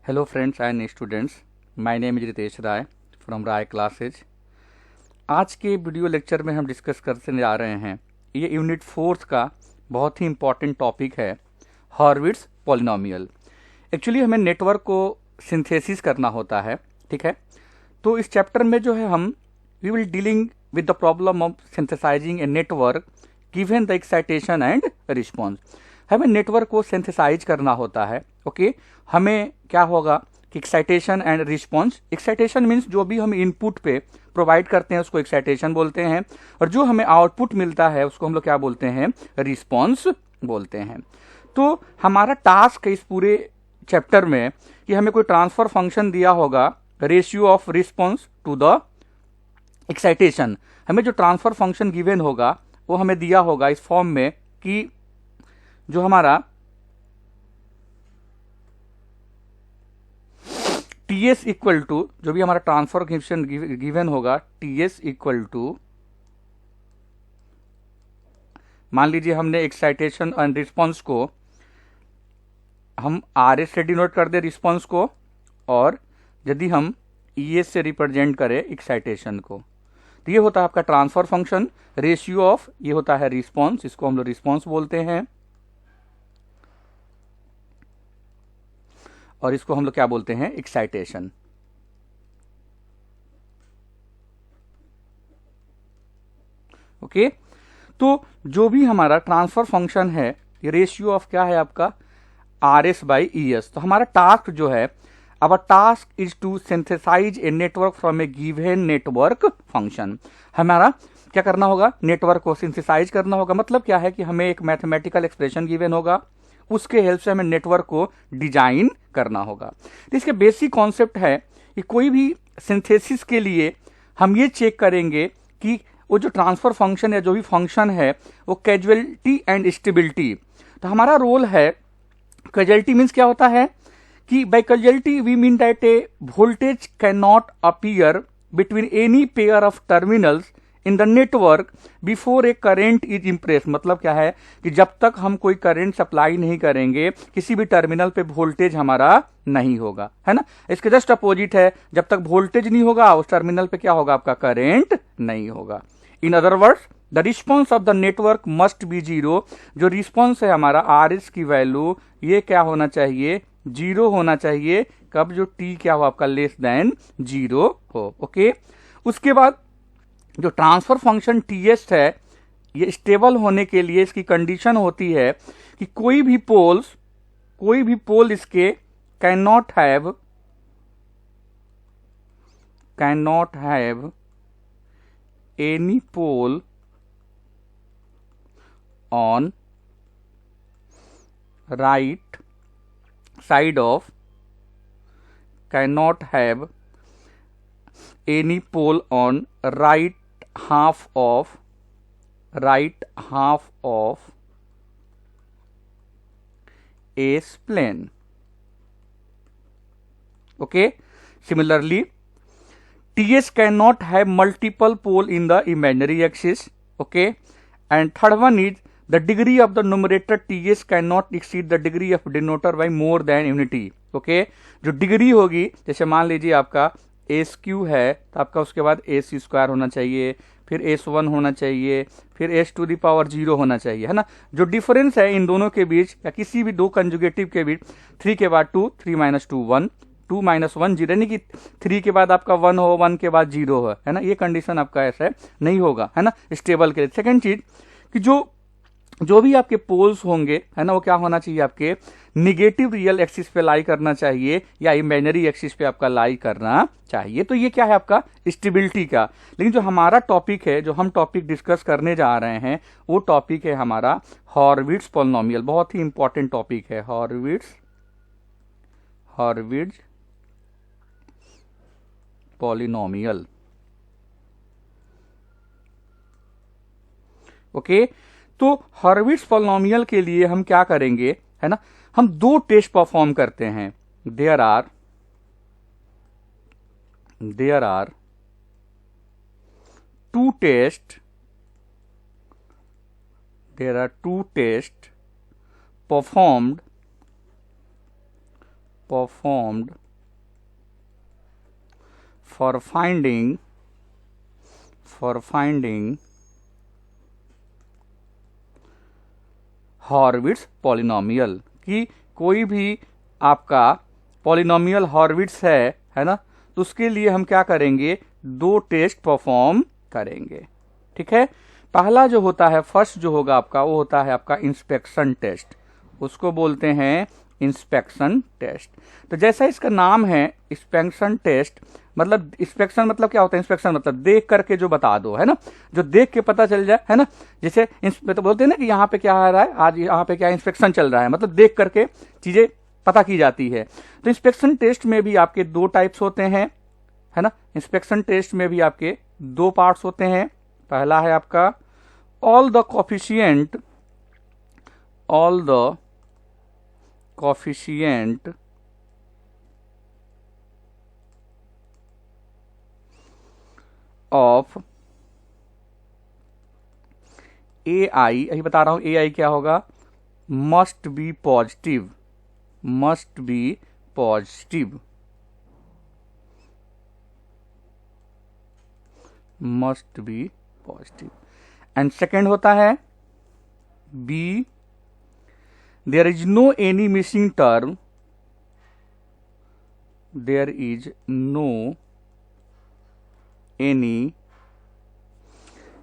Hello friends and students, my name is Ritesh Rai from Rai classes. आज के video lecture में हम डिस्कस करने जा रहे हैं, ये यूनिट 4 का बहुत ही इम्पॉर्टेंट टॉपिक है हॉर्विट्ज़ पॉलिनोमियल। एक्चुअली हमें नेटवर्क को सिंथेसिस करना होता है, ठीक है। तो इस चैप्टर में जो है हम we will dealing with the problem of synthesizing a network given the excitation and response. हमें नेटवर्क को सिंथेसाइज करना होता है, ओके। हमें क्या होगा कि excitation and response. Excitation means जो भी हम इनपुट पे प्रोवाइड करते हैं उसको एक्साइटेशन बोलते हैं, और जो हमें आउटपुट मिलता है उसको हम लोग क्या बोलते हैं, रिस्पॉन्स बोलते हैं। तो हमारा टास्क है इस पूरे चैप्टर में कि हमें कोई ट्रांसफर फंक्शन दिया होगा, ratio of response to the excitation. हमें जो ट्रांसफर फंक्शन गिवन होगा वो हमें दिया होगा इस फॉर्म में कि जो हमारा टीएस इक्वल टू, जो भी हमारा ट्रांसफर फंक्शन गिवन होगा, टीएस इक्वल टू, मान लीजिए हमने एक्साइटेशन एंड रिस्पॉन्स को हम आर एस से डिनोट कर दे रिस्पॉन्स को, और यदि हम ई एस से रिप्रेजेंट करें एक्साइटेशन को, तो ये होता है आपका ट्रांसफर फंक्शन। रेशियो ऑफ ये होता है रिस्पॉन्स, इसको हम लोग रिस्पॉन्स बोलते हैं, और इसको हम लोग क्या बोलते हैं, एक्साइटेशन। ओके। तो जो भी हमारा ट्रांसफर फंक्शन है, ये रेशियो ऑफ क्या है आपका, R S by E S. तो हमारा टास्क जो है, our task is to synthesize a network from a given network function. हमारा क्या करना होगा, नेटवर्क को सिंथेसाइज करना होगा। मतलब क्या है कि हमें एक मैथमेटिकल एक्सप्रेशन गिवन होगा, उसके हेल्प से हमें नेटवर्क को डिजाइन करना होगा। तो इसके बेसिक कॉन्सेप्ट है कि कोई भी सिंथेसिस के लिए हम ये चेक करेंगे कि वो जो ट्रांसफर फंक्शन है, जो भी फंक्शन है, वो कैजुअलिटी एंड स्टेबिलिटी। तो हमारा रोल है, कैजुअलिटी मीन्स क्या होता है कि by causality we mean that a voltage can not appear between any pair of terminals in the network before a current is impress. मतलब क्या है कि जब तक हम कोई करंट सप्लाई नहीं करेंगे, किसी भी टर्मिनल पे वोल्टेज हमारा नहीं होगा, है ना। इसके जस्ट अपोजिट है, जब तक वोल्टेज नहीं होगा उस टर्मिनल पे क्या होगा, आपका करंट नहीं होगा। In other words the response of the network must be zero. जो रिस्पॉन्स है हमारा आर एस की वैल्यू, ये क्या होना चाहिए, जीरो होना चाहिए। कब, जो टी क्या हो आपका लेस देन जीरो हो, ओके। उसके बाद जो ट्रांसफर फंक्शन टीएस है, ये स्टेबल होने के लिए इसकी कंडीशन होती है कि कोई भी पोल इसके can not have any pole on right side of, can not have any pole on right half of S plane. Okay. Similarly, TS cannot have multiple pole in the imaginary axis. Okay. And third one is the degree of the numerator TS cannot exceed the degree of denominator by more than unity. Okay. जो degree होगी, जैसे मान लीजिए आपका S Q है, तो आपका उसके बाद एस स्क्वायर होना चाहिए, फिर एस वन होना चाहिए, फिर S to the power zero होना चाहिए, है ना। जो डिफरेंस है इन दोनों के बीच या किसी भी दो कंजुगेटिव के बीच, 3 के बाद 2, 3 माइनस 2 1, 2 माइनस 1 जीरो, यानी कि 3 के बाद आपका 1 हो, 1 के बाद 0 है ना। ये कंडीशन आपका ऐसा नहीं होगा, है ना, स्टेबल के लिए। सेकेंड चीज कि जो भी आपके पोल्स होंगे, है ना, वो क्या होना चाहिए, आपके निगेटिव रियल एक्सिस पे लाई करना चाहिए या इमेजिनरी एक्सिस पे आपका लाई करना चाहिए। तो ये क्या है आपका स्टेबिलिटी का। लेकिन जो हमारा टॉपिक है, जो हम टॉपिक डिस्कस करने जा रहे हैं, वो टॉपिक है हमारा हॉर्विट्ज़ पॉलिनोमियल। बहुत ही इंपॉर्टेंट टॉपिक है हॉर्विट्ज़ पॉलिनोमियल। ओके। तो हॉर्विट्ज़ पॉलिनोमियल के लिए हम क्या करेंगे, है ना, हम दो टेस्ट परफॉर्म करते हैं। There are two tests performed performed for finding Hurwitz polynomial, कि कोई भी आपका पॉलिनोमियल हॉर्विट्ज है ना, तो उसके लिए हम क्या करेंगे, 2 टेस्ट परफॉर्म करेंगे। ठीक है, पहला जो होता है, फर्स्ट जो होगा आपका, वो होता है आपका इंस्पेक्शन टेस्ट, उसको बोलते हैं इंस्पेक्शन टेस्ट। तो जैसा इसका नाम है इंस्पेक्शन टेस्ट, मतलब इंस्पेक्शन मतलब क्या होता है, इंस्पेक्शन मतलब देख करके जो बता दो, है ना, जो देख के पता चल जाए, है ना। जैसे तो बोलते हैं ना कि यहाँ पे क्या आ रहा है, आज यहाँ पे क्या इंस्पेक्शन चल रहा है, मतलब देख करके चीजें पता की जाती है। तो इंस्पेक्शन टेस्ट में भी आपके 2 टाइप्स होते हैं, है ना। इंस्पेक्शन टेस्ट में भी आपके 2 पार्ट्स होते हैं। पहला है आपका all the coefficient of AI, अभी बता रहा हूं AI क्या होगा, must be positive, and second होता है B, there is no any missing term, there is no any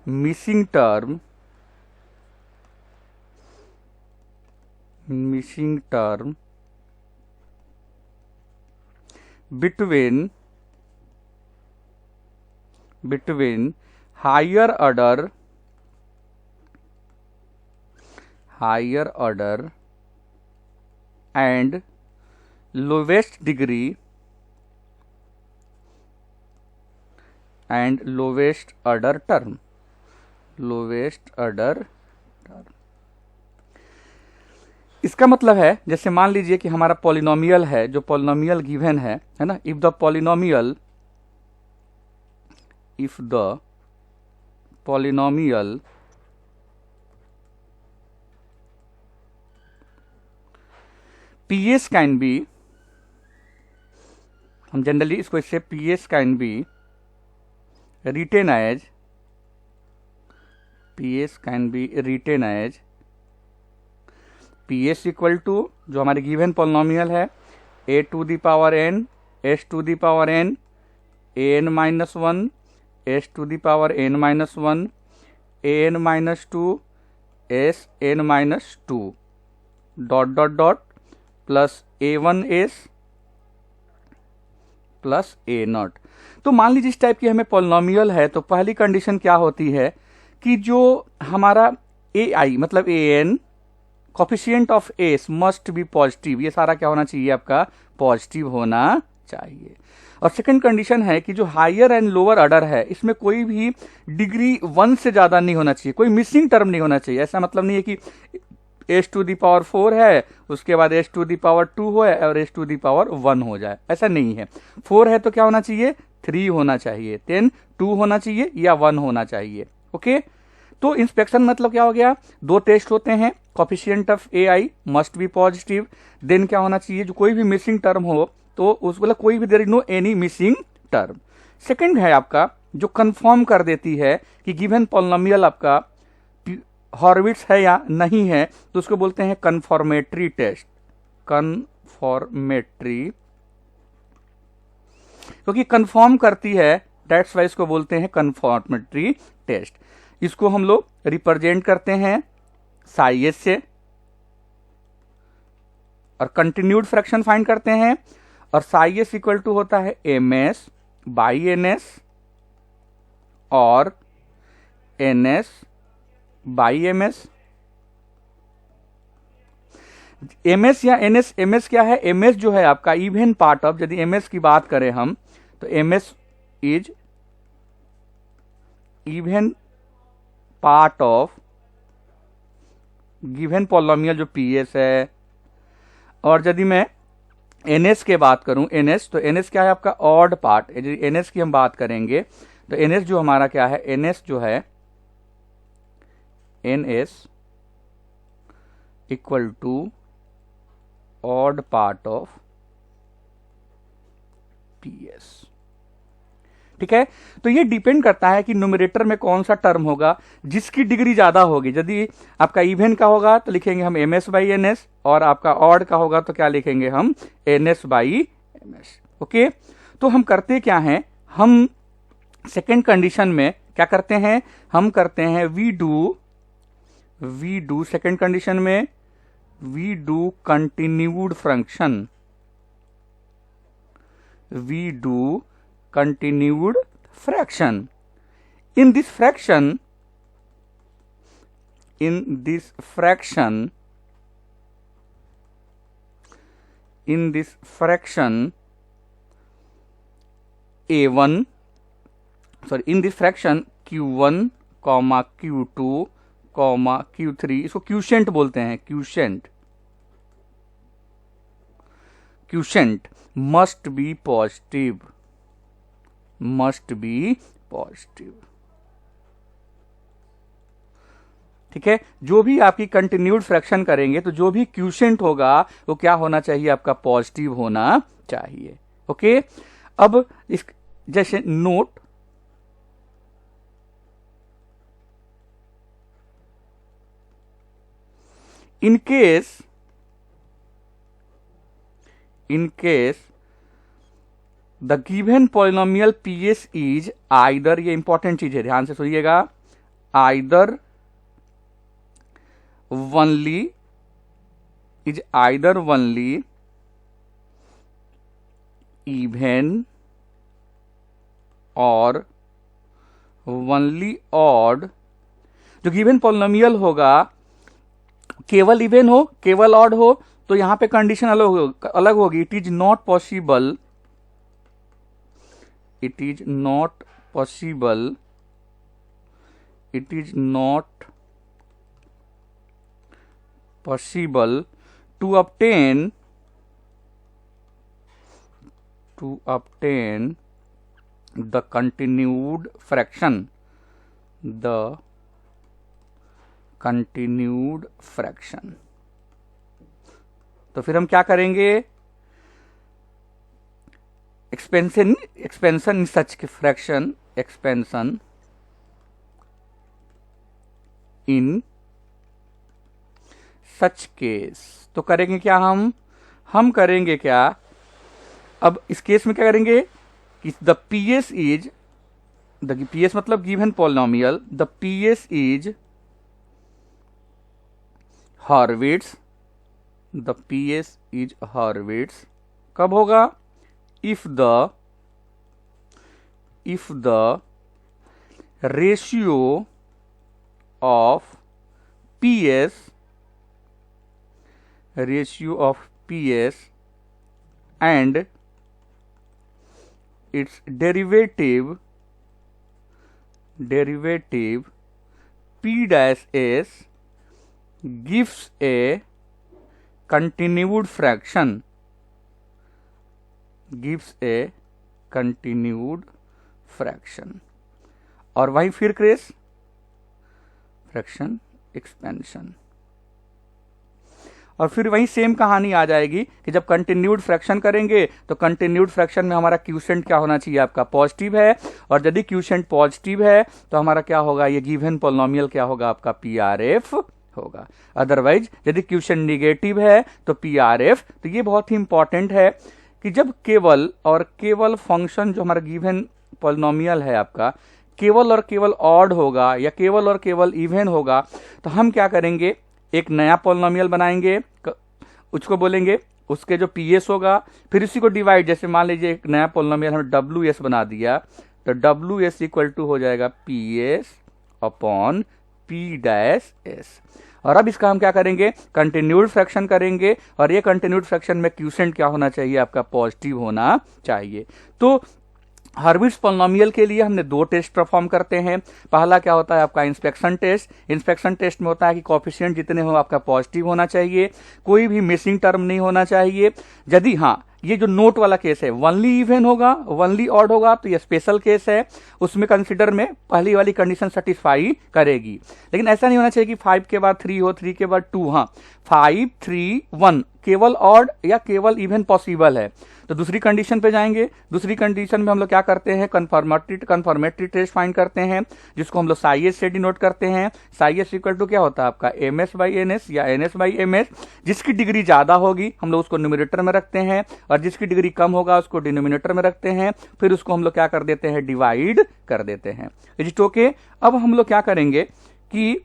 missing term between higher order and lowest degree and lowest order term। इसका मतलब है, जैसे मान लीजिए कि हमारा पॉलिनोमियल है, जो पॉलिनोमियल गिवन है ना, if the polynomial PS can be, हम जनरली इसको इससे PS can be written as PS equal to, जो हमारे गिवन पॉलिनोमियल है, a to the power n, s to the power n, an minus 1, s to the power n minus 1, an minus 2, s n minus 2 dot dot dot plus a1s plus a0। तो मान लीजिए इस type की हमें polynomial है, तो पहली condition क्या होती है कि जो हमारा ai मतलब an coefficient of S must be positive, ये सारा क्या होना चाहिए, आपका पॉजिटिव होना चाहिए। और सेकंड कंडीशन है कि जो हायर एंड लोअर ऑर्डर है, इसमें कोई भी डिग्री 1 से ज्यादा नहीं होना चाहिए, कोई मिसिंग टर्म नहीं होना चाहिए। ऐसा मतलब नहीं है कि एस टू दी पावर 4 है, उसके बाद एस टू दी पावर 2 हो और एस टू दी पावर 1 हो जाए, ऐसा नहीं है। 4 है तो क्या होना चाहिए, 3 होना चाहिए, 10 2 होना चाहिए या 1 होना चाहिए। ओके, तो इंस्पेक्शन मतलब क्या हो गया, 2 टेस्ट होते हैं, coefficient of AI must be positive, then क्या होना चाहिए, जो कोई भी मिसिंग टर्म हो तो उस मतलब कोई भी, there is no any missing term. Second है आपका जो कंफर्म कर देती है कि गिवन पॉलिनोमियल आपका हॉर्विट्ज है या नहीं है, तो उसको बोलते हैं कंफर्मेटरी टेस्ट। क्योंकि कंफर्म करती है, दैट्स वाई इसको बोलते हैं कंफर्मेटरी टेस्ट। इसको हम लोग रिप्रेजेंट करते हैं साई एस से, और कंटिन्यूड फ्रैक्शन फाइंड करते हैं, और साई एस इक्वल टू होता है MS बाई NS और NS बाई MS। MS या NS, MS क्या है, MS जो है आपका इवन पार्ट ऑफ, यदि MS की बात करें हम, तो MS is even part of given polynomial जो PS है। और यदि मैं NS के बात करूं, NS, तो NS क्या है आपका ऑड पार्ट। यदि NS की हम बात करेंगे तो NS जो हमारा क्या है, NS जो है NS equal to odd part of PS। ठीक है, तो ये डिपेंड करता है कि न्यूमरेटर में कौन सा टर्म होगा जिसकी डिग्री ज्यादा होगी। यदि आपका इवन का होगा तो लिखेंगे हम MS/NS, और आपका ऑड का होगा तो क्या लिखेंगे हम NS/MS। ओके, तो हम करते क्या हैं, हम सेकेंड कंडीशन में क्या करते हैं, हम करते हैं वी डू सेकेंड कंडीशन में we do continued fraction, we do continued fraction. In this fraction A1, sorry, in this fraction Q1, Q2, Q3, इसको क्यूशेंट बोलते हैं, क्यूशेंट must be positive, ठीक है। जो भी आपकी कंटिन्यूड फ्रैक्शन करेंगे तो जो भी क्यूशेंट होगा वो क्या होना चाहिए, आपका पॉजिटिव होना चाहिए। ओके, अब इस जैसे note, in case the given polynomial PS is either, ये इंपॉर्टेंट चीज है, ध्यान से सुनिएगा, either only even और only odd। जो गिवन पॉलिनोमियल होगा केवल इवन हो केवल ऑड हो तो यहां पे कंडीशन अलग होगी। It is not possible to obtain the continued fraction, तो फिर हम क्या करेंगे, expansion in such fraction, expansion in such case. तो करेंगे क्या, हम करेंगे क्या, अब इस केस में क्या करेंगे कि the PS is, the PS मतलब given polynomial, the PS is Hurwitz, the PS is Hurwitz. कब होगा, if the ratio of PS and its derivative P-S gives a continued fraction, और वही फिर क्रेस फ्रैक्शन एक्सपेंशन, और फिर वही same कहानी आ जाएगी कि जब कंटिन्यूड फ्रैक्शन करेंगे तो कंटिन्यूड फ्रैक्शन में हमारा क्यूशेंट क्या होना चाहिए, आपका पॉजिटिव है, और यदि क्यूशेंट पॉजिटिव है तो हमारा क्या होगा, ये गिवन पॉलिनोमियल क्या होगा, आपका PRF होगा। अदरवाइज यदि क्यूशेंट निगेटिव है तो PRF। तो ये बहुत ही इंपॉर्टेंट है कि जब केवल फंक्शन जो हमारा गिवन पॉलिनोमियल है आपका केवल और केवल ऑड होगा या केवल और केवल इवन होगा तो हम क्या करेंगे, एक नया पॉलिनोमियल बनाएंगे, उसको बोलेंगे, उसके जो PS होगा फिर उसी को डिवाइड, जैसे मान लीजिए एक नया पॉलिनोमियल हमने WS बना दिया तो WS इक्वल टू हो जाएगा PS अपॉन P-S। और अब इसका हम क्या करेंगे, कंटिन्यूड फ्रैक्शन करेंगे, और ये कंटिन्यूड फ्रैक्शन में क्यूशेंट क्या होना चाहिए, आपका पॉजिटिव होना चाहिए। तो हॉर्विट्ज पॉलिनोमियल के लिए हमने दो टेस्ट परफॉर्म करते हैं। पहला क्या होता है, आपका इंस्पेक्शन टेस्ट में होता है कि कोएफिशिएंट जितने हो आपका पॉजिटिव होना चाहिए, कोई भी मिसिंग टर्म नहीं होना चाहिए। यदि हाँ, ये जो नोट वाला केस है वनली इवन होगा, वनली ऑड होगा तो ये स्पेशल केस है, उसमें कंसिडर में पहली वाली कंडीशन सेटिस्फाई करेगी। लेकिन ऐसा नहीं होना चाहिए कि 5 के बाद 3 हो, 3 के बाद 2। हाँ, 5 3 1 केवल ऑड या केवल इवन पॉसिबल है। तो दूसरी कंडीशन पे जाएंगे। दूसरी कंडीशन में हम लोग क्या करते हैं, कन्फर्मेटरी टेस्ट फाइंड करते हैं, जिसको हम लोग साई एस से डिनोट करते हैं। साई एस इक्वल टू क्या होता है आपका ms/ns या ns/ms। जिसकी डिग्री ज्यादा होगी हम लोग उसको न्यूमरेटर में रखते हैं, और जिसकी डिग्री कम होगा उसको डिनोमिनेटर में रखते हैं, फिर उसको हम लोग क्या कर देते हैं, डिवाइड कर देते हैं। Is it okay? अब हम लोग क्या करेंगे कि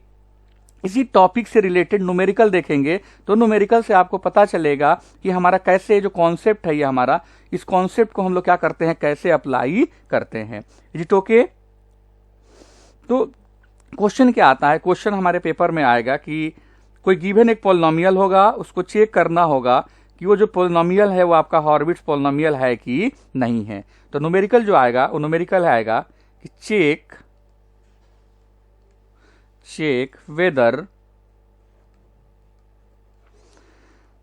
इसी टॉपिक से रिलेटेड न्यूमेरिकल देखेंगे। तो न्यूमेरिकल से आपको पता चलेगा कि हमारा कैसे जो कॉन्सेप्ट है ये हमारा, इस कॉन्सेप्ट को हम लोग क्या करते हैं, कैसे अप्लाई करते हैं। Is it okay? तो क्वेश्चन क्या आता है, क्वेश्चन हमारे पेपर में आएगा कि कोई गिवन एक पॉलिनोमियल होगा, उसको चेक करना होगा कि वो जो पॉलिनोमियल है वो आपका हॉर्विट्ज पॉलिनोमियल है कि नहीं है। तो न्यूमेरिकल जो आएगा वो न्यूमेरिकल आएगा कि check whether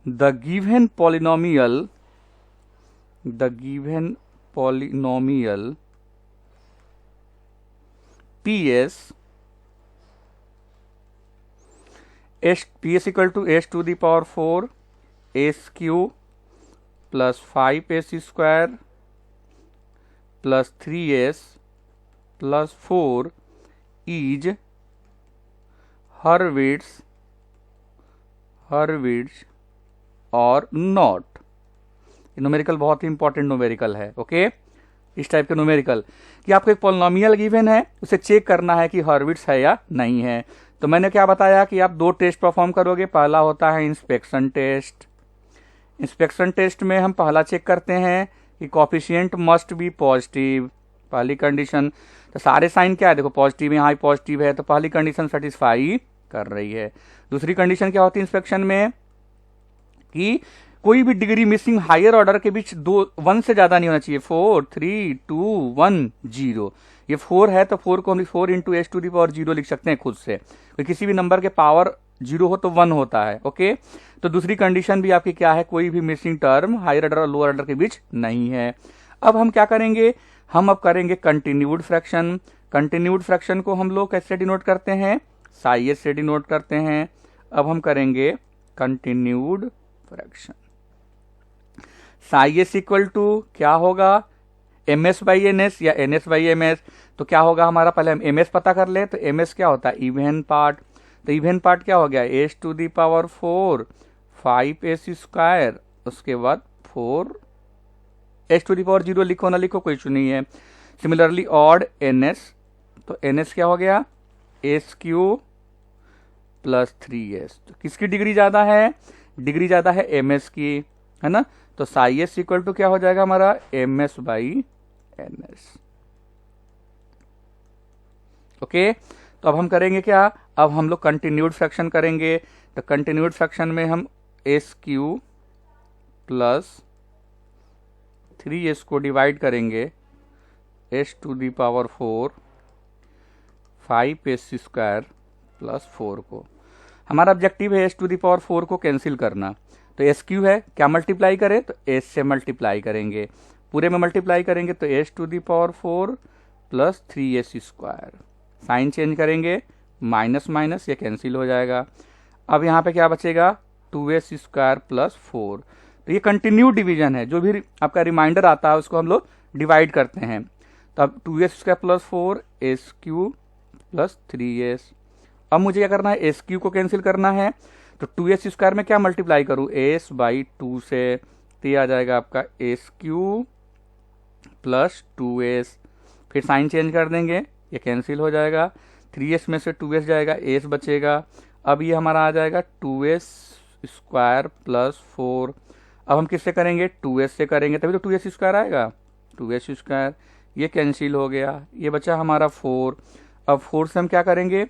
the given polynomial PS equal to s to the power 4 s cube plus 5s square plus 3s plus 4 is हर्विट्ज और नॉट। न्यूमेरिकल बहुत ही इंपॉर्टेंट न्यूमेरिकल है। ओके, इस टाइप के न्यूमेरिकल कि आपको एक पॉलिनोमियल गिवन है, उसे चेक करना है कि हर्विट्ज है या नहीं है। तो मैंने क्या बताया कि आप दो टेस्ट परफॉर्म करोगे। पहला होता है इंस्पेक्शन टेस्ट। इंस्पेक्शन टेस्ट में हम पहला चेक करते हैं कि कोफिशिएंट मस्ट बी पॉजिटिव, पहली कंडीशन। तो सारे साइन क्या है, देखो पॉजिटिव है, यहाँ पॉजिटिव है, तो पहली कंडीशन सेटिस्फाई कर रही है। दूसरी कंडीशन क्या होती है इंस्पेक्शन में कि कोई भी डिग्री मिसिंग हायर ऑर्डर के बीच 1 से ज्यादा नहीं होना चाहिए। 4 3 2 1 0, ये 4 है तो 4 को हम 4 into S to the power 0 लिख सकते हैं खुद से। तो किसी भी नंबर के पावर 0 हो तो 1 होता है। ओके, तो दूसरी कंडीशन भी आपकी क्या है, कोई भी मिसिंग टर्म हायर ऑर्डर और लोअर ऑर्डर के बीच नहीं है। अब हम क्या करेंगे, हम अब करेंगे कंटिन्यूड फ्रैक्शन। कंटिन्यूड फ्रैक्शन को हम लोग कैसे डिनोट करते हैं, साई एस से डिनोट करते हैं। अब हम करेंगे continued fraction. Psi S equal to क्या होगा, ms/ns या ns/ms। तो क्या होगा हमारा, पहले हम ms पता कर ले। तो ms क्या होता है, इवन पार्ट। तो इवन पार्ट क्या हो गया, s to the power 4 5s square, उसके बाद 4 s टू दी पावर 0 लिखो ना लिखो कोई इशू नहीं है। सिमिलरली ऑड ns, तो ns क्या हो गया, एस क्यू प्लस 3s। तो किसकी डिग्री ज्यादा है, डिग्री ज्यादा है ms की, है ना। तो साई एस इक्वल टू क्या हो जाएगा हमारा, ms/ns। ओके, तो अब हम करेंगे क्या, अब हम लोग कंटिन्यूड फ्रैक्शन करेंगे। तो कंटिन्यूड फ्रैक्शन में हम एस क्यू प्लस 3s को डिवाइड करेंगे s to the power 4 5s square plus 4 को। हमारा ऑब्जेक्टिव है s टू दी पावर 4 को कैंसिल करना। तो एस क्यू है, क्या मल्टीप्लाई करें, तो s से मल्टीप्लाई करेंगे, पूरे में मल्टीप्लाई करेंगे तो s to the power 4 plus 3s square. Sign change करेंगे, माइनस माइनस ये कैंसिल हो जाएगा। अब यहाँ पे क्या बचेगा, 2s स्क्वायर प्लस 4। तो ये कंटिन्यू डिवीजन है, जो भी आपका रिमाइंडर आता है उसको हम लोग डिवाइड करते हैं। तो अब 2s square plus 4 S Q plus 3s। अब मुझे क्या करना है, एस क्यू को कैंसिल करना है। तो 2s स्क्वायर में क्या मल्टीप्लाई करूं, s/2 से, तो ये आ जाएगा आपका एस क्यू प्लस 2s। फिर साइन चेंज कर देंगे, ये कैंसिल हो जाएगा। 3s में से 2s जाएगा, s बचेगा। अब ये हमारा आ जाएगा 2s स्क्वायर प्लस 4। अब हम किससे करेंगे, 2s से करेंगे, तभी तो 2s स्क्वायर आएगा। 2s स्क्वायर ये कैंसिल हो गया, ये बचा हमारा 4। अब 4 से हम क्या करेंगे,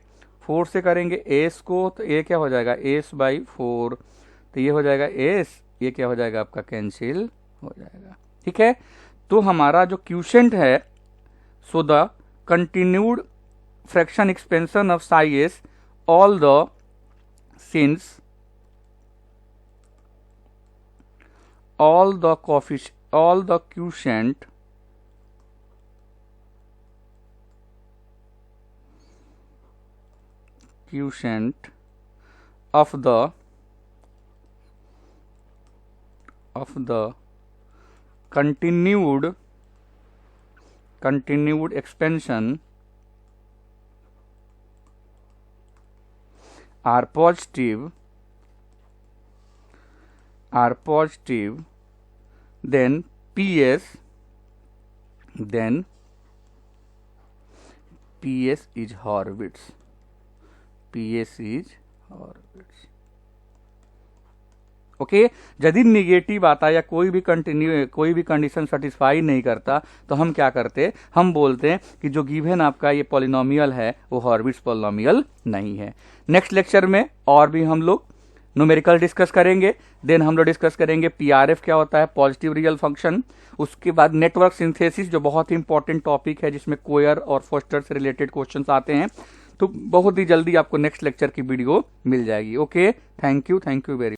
4 से करेंगे s को, तो ये क्या हो जाएगा, s/4। तो ये हो जाएगा s, ये क्या हो जाएगा आपका, कैंसिल हो जाएगा। ठीक है, तो हमारा जो क्वोशिएंट है, so the continued fraction expansion of Sai S all the sins all the quotient of the of the continued expansion are positive, then PS is Horvitz. Okay यदि निगेटिव आता या कोई भी कंडीशन सेटिस्फाई नहीं करता तो हम क्या करते, हम बोलते हैं कि जो गिवन आपका ये पॉलिनोमियल है वो हॉर्विट्ज पॉलिनोमियल नहीं है। नेक्स्ट लेक्चर में और भी हम लोग न्यूमेरिकल डिस्कस करेंगे। देन हम लोग डिस्कस करेंगे पीआरएफ क्या होता है, पॉजिटिव रियल फंक्शन। उसके बाद नेटवर्क सिंथेसिस जो बहुत ही इंपॉर्टेंट टॉपिक है जिसमें कोयर और फोस्टर से रिलेटेड क्वेश्चंस आते हैं। तो बहुत ही जल्दी आपको नेक्स्ट लेक्चर की वीडियो मिल जाएगी। Okay, thank you very